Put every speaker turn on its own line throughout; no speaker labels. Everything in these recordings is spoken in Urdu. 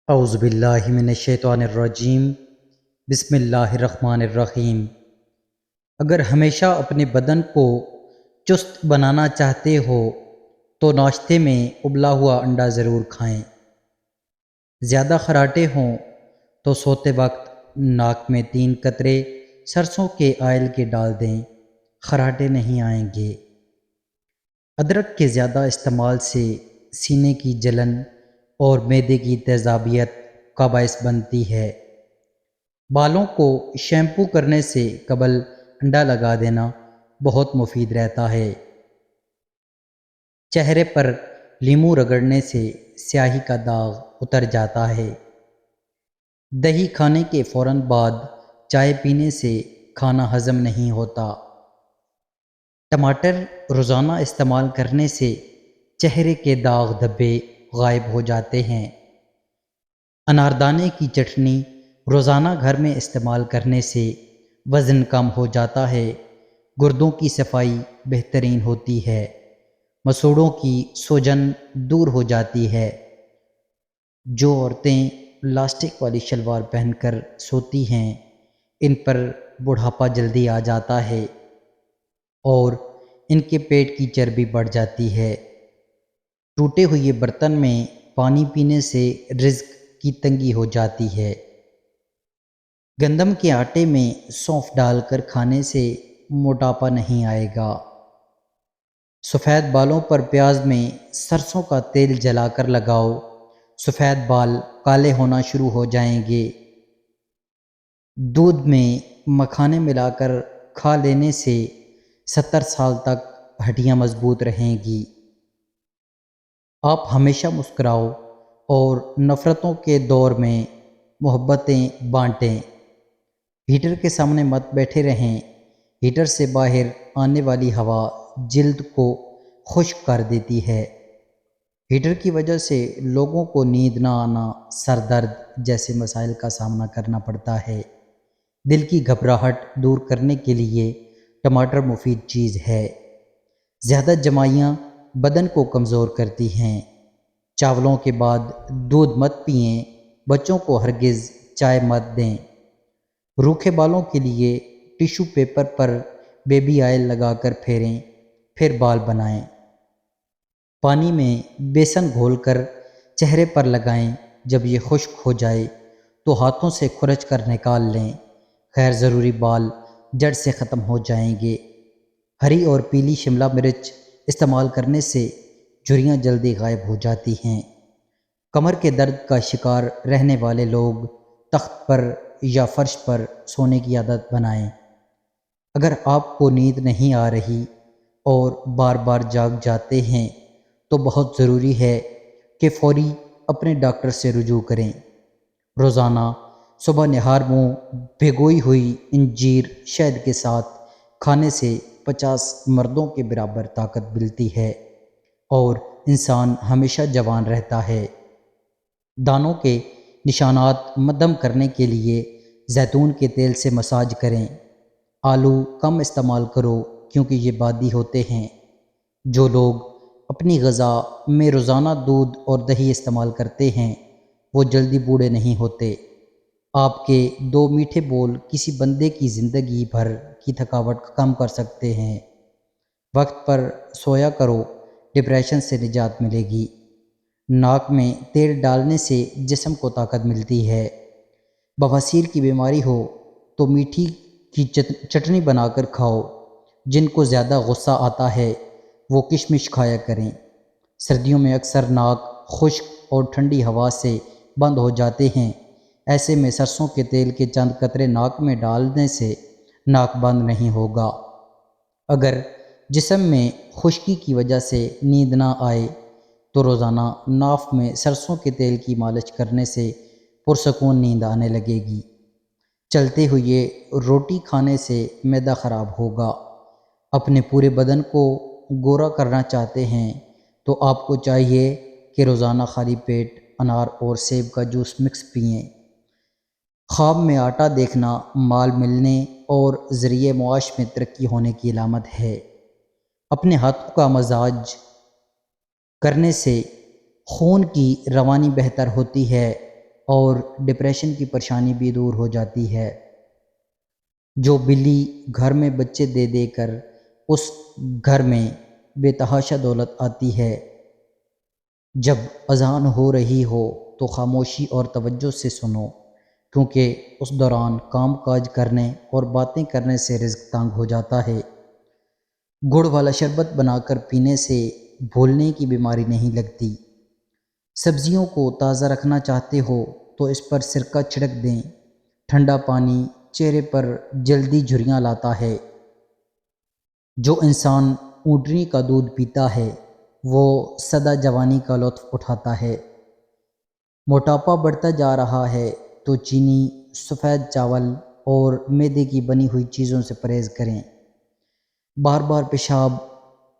اعوذ باللہ من الشیطان الرجیم۔ بسم اللہ الرحمن الرحیم۔ اگر ہمیشہ اپنے بدن کو چست بنانا چاہتے ہو تو ناشتے میں ابلا ہوا انڈا ضرور کھائیں۔ زیادہ خراٹے ہوں تو سوتے وقت ناک میں 3 قطرے سرسوں کے آئل کے ڈال دیں، خراٹے نہیں آئیں گے۔ ادرک کے زیادہ استعمال سے سینے کی جلن اور معدے کی تیزابیت کا باعث بنتی ہے۔ بالوں کو شیمپو کرنے سے قبل انڈا لگا دینا بہت مفید رہتا ہے۔ چہرے پر لیموں رگڑنے سے سیاہی کا داغ اتر جاتا ہے۔ دہی کھانے کے فوراً بعد چائے پینے سے کھانا ہضم نہیں ہوتا۔ ٹماٹر روزانہ استعمال کرنے سے چہرے کے داغ دھبے غائب ہو جاتے ہیں۔ اناردانے کی چٹنی روزانہ گھر میں استعمال کرنے سے وزن کم ہو جاتا ہے، گردوں کی صفائی بہترین ہوتی ہے، مسوڑھوں کی سوجن دور ہو جاتی ہے۔ جو عورتیں لاسٹک والی شلوار پہن کر سوتی ہیں ان پر بڑھاپا جلدی آ جاتا ہے اور ان کے پیٹ کی چربی بڑھ جاتی ہے۔ ٹوٹے ہوئے برتن میں پانی پینے سے رزق کی تنگی ہو جاتی ہے۔ گندم کے آٹے میں سونف ڈال کر کھانے سے موٹاپا نہیں آئے گا۔ سفید بالوں پر پیاز میں سرسوں کا تیل جلا کر لگاؤ، سفید بال کالے ہونا شروع ہو جائیں گے۔ دودھ میں مکھانے ملا کر کھا لینے سے 70 سال تک ہڈیاں مضبوط رہیں گی۔ آپ ہمیشہ مسکراؤ اور نفرتوں کے دور میں محبتیں بانٹیں۔ ہیٹر کے سامنے مت بیٹھے رہیں، ہیٹر سے باہر آنے والی ہوا جلد کو خشک کر دیتی ہے۔ ہیٹر کی وجہ سے لوگوں کو نیند نہ آنا، سر درد جیسے مسائل کا سامنا کرنا پڑتا ہے۔ دل کی گھبراہٹ دور کرنے کے لیے ٹماٹر مفید چیز ہے۔ زیادہ جمائیاں بدن کو کمزور کرتی ہیں۔ چاولوں کے بعد دودھ مت پئیں، بچوں کو ہرگز چائے مت دیں۔ روکھے بالوں کے لیے ٹیشو پیپر پر بیبی آئل لگا کر پھیریں، پھر بال بنائیں۔ پانی میں بیسن گھول کر چہرے پر لگائیں، جب یہ خشک ہو جائے تو ہاتھوں سے کھرچ کر نکال لیں، غیر ضروری بال جڑ سے ختم ہو جائیں گے۔ ہری اور پیلی شملہ مرچ استعمال کرنے سے جھریاں جلدی غائب ہو جاتی ہیں۔ کمر کے درد کا شکار رہنے والے لوگ تخت پر یا فرش پر سونے کی عادت بنائیں۔ اگر آپ کو نیند نہیں آ رہی اور بار بار جاگ جاتے ہیں تو بہت ضروری ہے کہ فوری اپنے ڈاکٹر سے رجوع کریں۔ روزانہ صبح نہار منہ بھگوئی ہوئی انجیر شہد کے ساتھ کھانے سے 50 مردوں کے برابر طاقت ملتی ہے اور انسان ہمیشہ جوان رہتا ہے۔ دانتوں کے نشانات مدھم کرنے کے لیے زیتون کے تیل سے مساج کریں۔ آلو کم استعمال کرو کیونکہ یہ بادی ہوتے ہیں۔ جو لوگ اپنی غذا میں روزانہ دودھ اور دہی استعمال کرتے ہیں وہ جلدی بوڑھے نہیں ہوتے۔ آپ کے 2 میٹھے بول کسی بندے کی زندگی بھر کی تھکاوٹ کم کر سکتے ہیں۔ وقت پر سویا کرو، ڈپریشن سے نجات ملے گی۔ ناک میں تیل ڈالنے سے جسم کو طاقت ملتی ہے۔ بواسیر کی بیماری ہو تو میٹھی کی چٹنی بنا کر کھاؤ۔ جن کو زیادہ غصہ آتا ہے وہ کشمش کھایا کریں۔ سردیوں میں اکثر ناک خشک اور ٹھنڈی ہوا سے بند ہو جاتے ہیں، ایسے میں سرسوں کے تیل کے چند قطرے ناک میں ڈالنے سے ناک بند نہیں ہوگا۔ اگر جسم میں خشکی کی وجہ سے نیند نہ آئے تو روزانہ ناف میں سرسوں کے تیل کی مالش کرنے سے پرسکون نیند آنے لگے گی۔ چلتے ہوئے روٹی کھانے سے معدہ خراب ہوگا۔ اپنے پورے بدن کو گورا کرنا چاہتے ہیں تو آپ کو چاہیے کہ روزانہ خالی پیٹ انار اور سیب کا جوس مکس پئیں۔ خواب میں آٹا دیکھنا مال ملنے اور ذریعہ معاش میں ترقی ہونے کی علامت ہے۔ اپنے ہاتھوں کا مساج کرنے سے خون کی روانی بہتر ہوتی ہے اور ڈپریشن کی پریشانی بھی دور ہو جاتی ہے۔ جو بلی گھر میں بچے دے دے کر اس گھر میں بے تحاشا دولت آتی ہے، جب اذان ہو رہی ہو تو خاموشی اور توجہ سے سنو، کیونکہ اس دوران کام کاج کرنے اور باتیں کرنے سے رزق تنگ ہو جاتا ہے۔ گڑ والا شربت بنا کر پینے سے بھولنے کی بیماری نہیں لگتی۔ سبزیوں کو تازہ رکھنا چاہتے ہو تو اس پر سرکہ چھڑک دیں، ٹھنڈا پانی چہرے پر جلدی جھریاں لاتا ہے۔ جو انسان اونٹنی کا دودھ پیتا ہے وہ سدا جوانی کا لطف اٹھاتا ہے۔ موٹاپا بڑھتا جا رہا ہے تو چینی، سفید چاول اور میدے کی بنی ہوئی چیزوں سے پرہیز کریں۔ بار بار پیشاب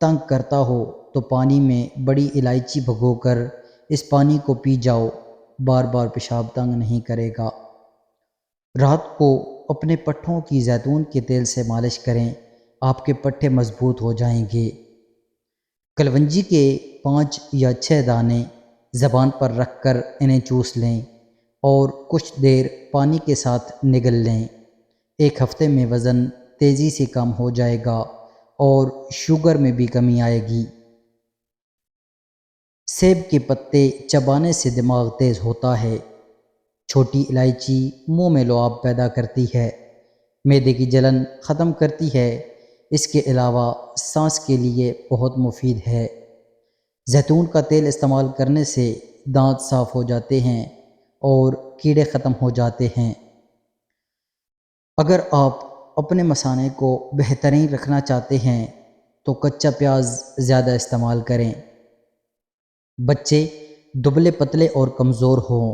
تنگ کرتا ہو تو پانی میں بڑی الائچی بھگو کر اس پانی کو پی جاؤ، بار بار پیشاب تنگ نہیں کرے گا۔ رات کو اپنے پٹھوں کی زیتون کے تیل سے مالش کریں، آپ کے پٹھے مضبوط ہو جائیں گے۔ کلونجی کے 5 یا 6 دانے زبان پر رکھ کر انہیں چوس لیں اور کچھ دیر پانی کے ساتھ نگل لیں۔ 1 ہفتے میں وزن تیزی سے کم ہو جائے گا اور شوگر میں بھی کمی آئے گی۔ سیب کے پتے چبانے سے دماغ تیز ہوتا ہے۔ چھوٹی الائچی منہ میں لعاب پیدا کرتی ہے، معدے کی جلن ختم کرتی ہے۔ اس کے علاوہ سانس کے لیے بہت مفید ہے۔ زیتون کا تیل استعمال کرنے سے دانت صاف ہو جاتے ہیں اور کیڑے ختم ہو جاتے ہیں۔ اگر آپ اپنے مثانے کو بہترین رکھنا چاہتے ہیں تو کچا پیاز زیادہ استعمال کریں۔ بچے دبلے پتلے اور کمزور ہوں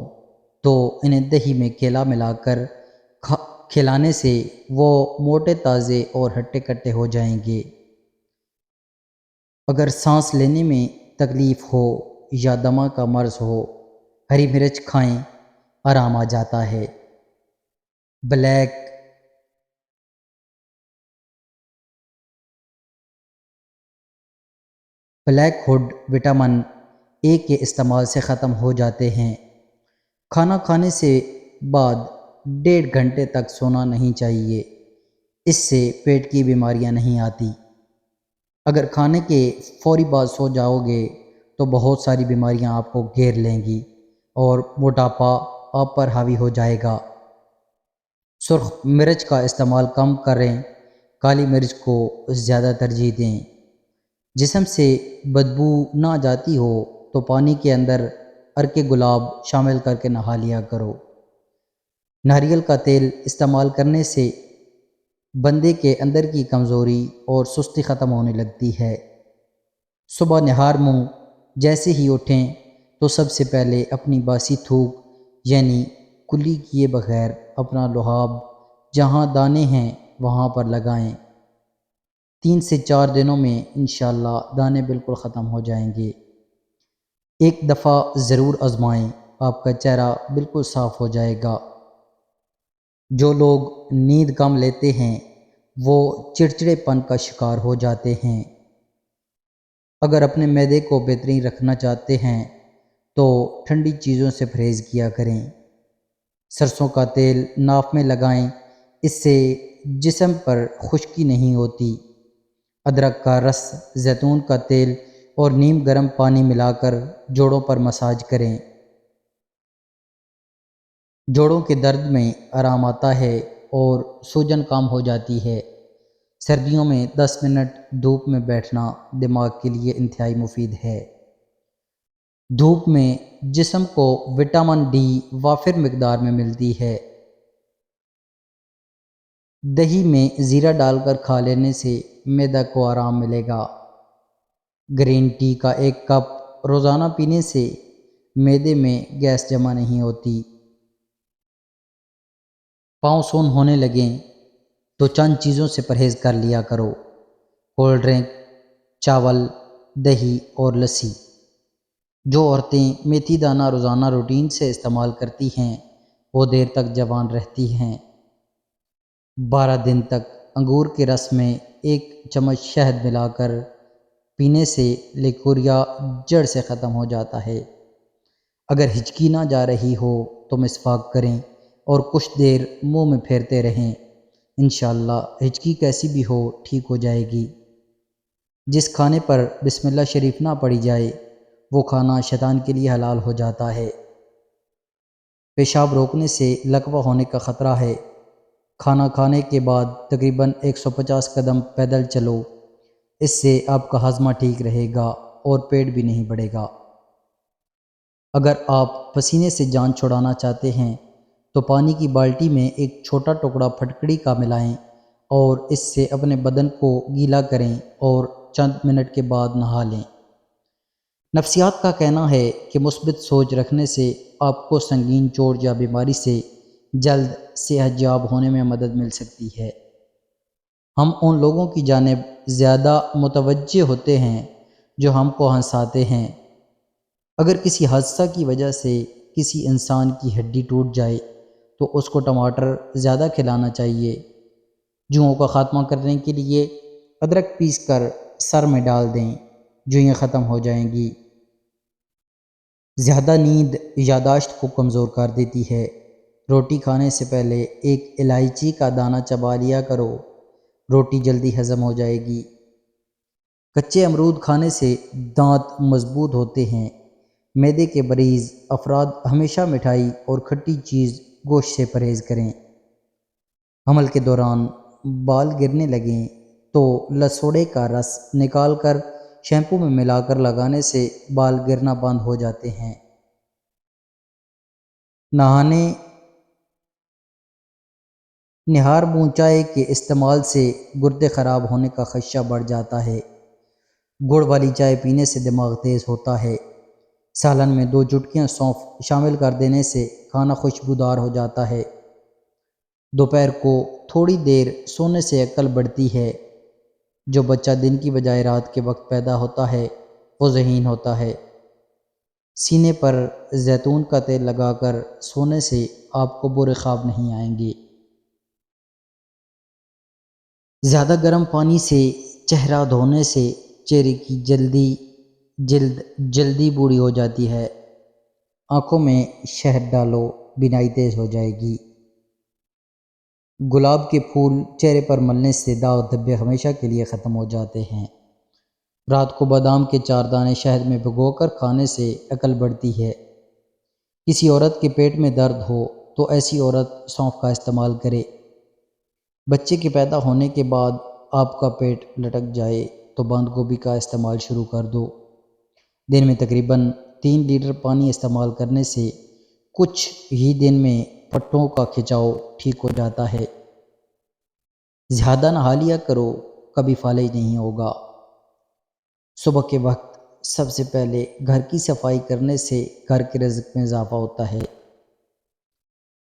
تو انہیں دہی میں کیلا ملا کر کھلانے سے وہ موٹے تازے اور ہٹے کٹے ہو جائیں گے۔ اگر سانس لینے میں تکلیف ہو یا دمہ کا مرض ہو، ہری مرچ کھائیں، آرام آ جاتا ہے۔ بلیک ہڈ وٹامن اے کے استعمال سے ختم ہو جاتے ہیں۔ کھانا کھانے سے بعد 1.5 گھنٹے تک سونا نہیں چاہیے، اس سے پیٹ کی بیماریاں نہیں آتی۔ اگر کھانے کے فوری بعد سو جاؤ گے تو بہت ساری بیماریاں آپ کو گھیر لیں گی اور موٹاپا آپ پر حاوی ہو جائے گا۔ سرخ مرچ کا استعمال کم کریں، کالی مرچ کو زیادہ ترجیح دیں۔ جسم سے بدبو نہ جاتی ہو تو پانی کے اندر عرق گلاب شامل کر کے نہا لیا کرو۔ ناریل کا تیل استعمال کرنے سے بندے کے اندر کی کمزوری اور سستی ختم ہونے لگتی ہے۔ صبح نہار منہ جیسے ہی اٹھیں تو سب سے پہلے اپنی باسی تھوک یعنی کلی کیے بغیر اپنا لحاف جہاں دانے ہیں وہاں پر لگائیں۔ 3 سے 4 دنوں میں انشاءاللہ دانے بالکل ختم ہو جائیں گے۔ ایک دفعہ ضرور آزمائیں، آپ کا چہرہ بالکل صاف ہو جائے گا۔ جو لوگ نیند کم لیتے ہیں وہ چڑچڑے پن کا شکار ہو جاتے ہیں۔ اگر اپنے معدے کو بہترین رکھنا چاہتے ہیں تو ٹھنڈی چیزوں سے پرہیز کیا کریں۔ سرسوں کا تیل ناف میں لگائیں، اس سے جسم پر خشکی نہیں ہوتی۔ ادرک کا رس، زیتون کا تیل اور نیم گرم پانی ملا کر جوڑوں پر مساج کریں۔ جوڑوں کے درد میں آرام آتا ہے اور سوجن کم ہو جاتی ہے۔ سردیوں میں 10 منٹ دھوپ میں بیٹھنا دماغ کے لیے انتہائی مفید ہے۔ دھوپ میں جسم کو وٹامن ڈی وافر مقدار میں ملتی ہے۔ دہی میں زیرہ ڈال کر کھا لینے سے معدہ کو آرام ملے گا۔ گرین ٹی کا 1 کپ روزانہ پینے سے معدے میں گیس جمع نہیں ہوتی۔ پاؤں سون ہونے لگیں تو چند چیزوں سے پرہیز کر لیا کرو: کولڈ ڈرنک، چاول، دہی اور لسی۔ جو عورتیں میتھی دانہ روزانہ روٹین سے استعمال کرتی ہیں وہ دیر تک جوان رہتی ہیں۔ 12 دن تک انگور کے رس میں 1 چمچ شہد ملا کر پینے سے لیکوریا جڑ سے ختم ہو جاتا ہے۔ اگر ہچکی نہ جا رہی ہو تو مسواک کریں اور کچھ دیر منہ میں پھیرتے رہیں، انشاءاللہ ہچکی کیسی بھی ہو ٹھیک ہو جائے گی۔ جس کھانے پر بسم اللہ شریف نہ پڑھی جائے وہ کھانا شیطان کے لیے حلال ہو جاتا ہے۔ پیشاب روکنے سے لقوہ ہونے کا خطرہ ہے۔ کھانا کھانے کے بعد تقریباً 150 قدم پیدل چلو، اس سے آپ کا ہاضمہ ٹھیک رہے گا اور پیٹ بھی نہیں بڑھے گا۔ اگر آپ پسینے سے جان چھڑانا چاہتے ہیں تو پانی کی بالٹی میں ایک چھوٹا ٹکڑا پھٹکڑی کا ملائیں اور اس سے اپنے بدن کو گیلا کریں اور چند منٹ کے بعد نہا لیں۔ نفسیات کا کہنا ہے کہ مثبت سوچ رکھنے سے آپ کو سنگین چوٹ یا بیماری سے جلد صحت یاب ہونے میں مدد مل سکتی ہے۔ ہم ان لوگوں کی جانب زیادہ متوجہ ہوتے ہیں جو ہم کو ہنساتے ہیں۔ اگر کسی حادثہ کی وجہ سے کسی انسان کی ہڈی ٹوٹ جائے تو اس کو ٹماٹر زیادہ کھلانا چاہیے۔ جوؤں کا خاتمہ کرنے کے لیے ادرک پیس کر سر میں ڈال دیں، جوئیں ختم ہو جائیں گی۔ زیادہ نیند یادداشت کو کمزور کر دیتی ہے۔ روٹی کھانے سے پہلے ایک الائچی کا دانہ چبا لیا کرو، روٹی جلدی ہضم ہو جائے گی۔ کچے امرود کھانے سے دانت مضبوط ہوتے ہیں۔ معدے کے مریض افراد ہمیشہ مٹھائی اور کھٹی چیز گوشت سے پرہیز کریں۔ حمل کے دوران بال گرنے لگیں تو لسوڑے کا رس نکال کر شیمپو میں ملا کر لگانے سے بال گرنا بند ہو جاتے ہیں۔ نہار منہ چائے کے استعمال سے گردے خراب ہونے کا خدشہ بڑھ جاتا ہے۔ گڑ والی چائے پینے سے دماغ تیز ہوتا ہے۔ سالن میں 2 چٹکیاں سونف شامل کر دینے سے کھانا خوشبودار ہو جاتا ہے۔ دوپہر کو تھوڑی دیر سونے سے عقل بڑھتی ہے۔ جو بچہ دن کی بجائے رات کے وقت پیدا ہوتا ہے وہ ذہین ہوتا ہے۔ سینے پر زیتون کا تیل لگا کر سونے سے آپ کو برے خواب نہیں آئیں گے۔ زیادہ گرم پانی سے چہرہ دھونے سے چہرے کی جلد جلدی بوڑھی ہو جاتی ہے۔ آنکھوں میں شہد ڈالو، بینائی تیز ہو جائے گی۔ گلاب کے پھول چہرے پر ملنے سے داغ دھبے ہمیشہ کے لیے ختم ہو جاتے ہیں۔ رات کو بادام کے 4 دانے شہد میں بھگو کر کھانے سے عقل بڑھتی ہے۔ کسی عورت کے پیٹ میں درد ہو تو ایسی عورت سونف کا استعمال کرے۔ بچے کے پیدا ہونے کے بعد آپ کا پیٹ لٹک جائے تو بند گوبھی کا استعمال شروع کر دو۔ دن میں تقریباً 3 لیٹر پانی استعمال کرنے سے کچھ ہی دن میں پٹھوں کا کھچاؤ ٹھیک ہو جاتا ہے۔ زیادہ نہا لیا کرو، کبھی فالج نہیں ہوگا۔ صبح کے وقت سب سے پہلے گھر کی صفائی کرنے سے گھر کے رزق میں اضافہ ہوتا ہے۔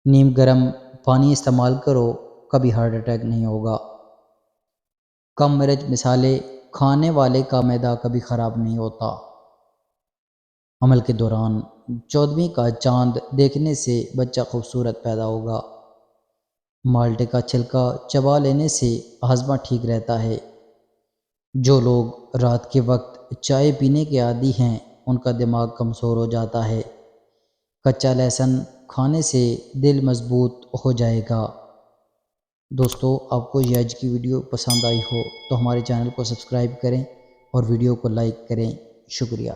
نیم گرم پانی استعمال کرو، کبھی ہارٹ اٹیک نہیں ہوگا۔ کم مرچ مصالحے کھانے والے کا معدہ کبھی خراب نہیں ہوتا۔ حمل کے دوران 14ویں کا چاند دیکھنے سے بچہ خوبصورت پیدا ہوگا۔ مالٹے کا چھلکا چبا لینے سے ہاضمہ ٹھیک رہتا ہے۔ جو لوگ رات کے وقت چائے پینے کے عادی ہیں ان کا دماغ کمزور ہو جاتا ہے۔ کچا لہسن کھانے سے دل مضبوط ہو جائے گا۔ دوستو، آپ کو یہ آج کی ویڈیو پسند آئی ہو تو ہمارے چینل کو سبسکرائب کریں اور ویڈیو کو لائک کریں۔ شکریہ۔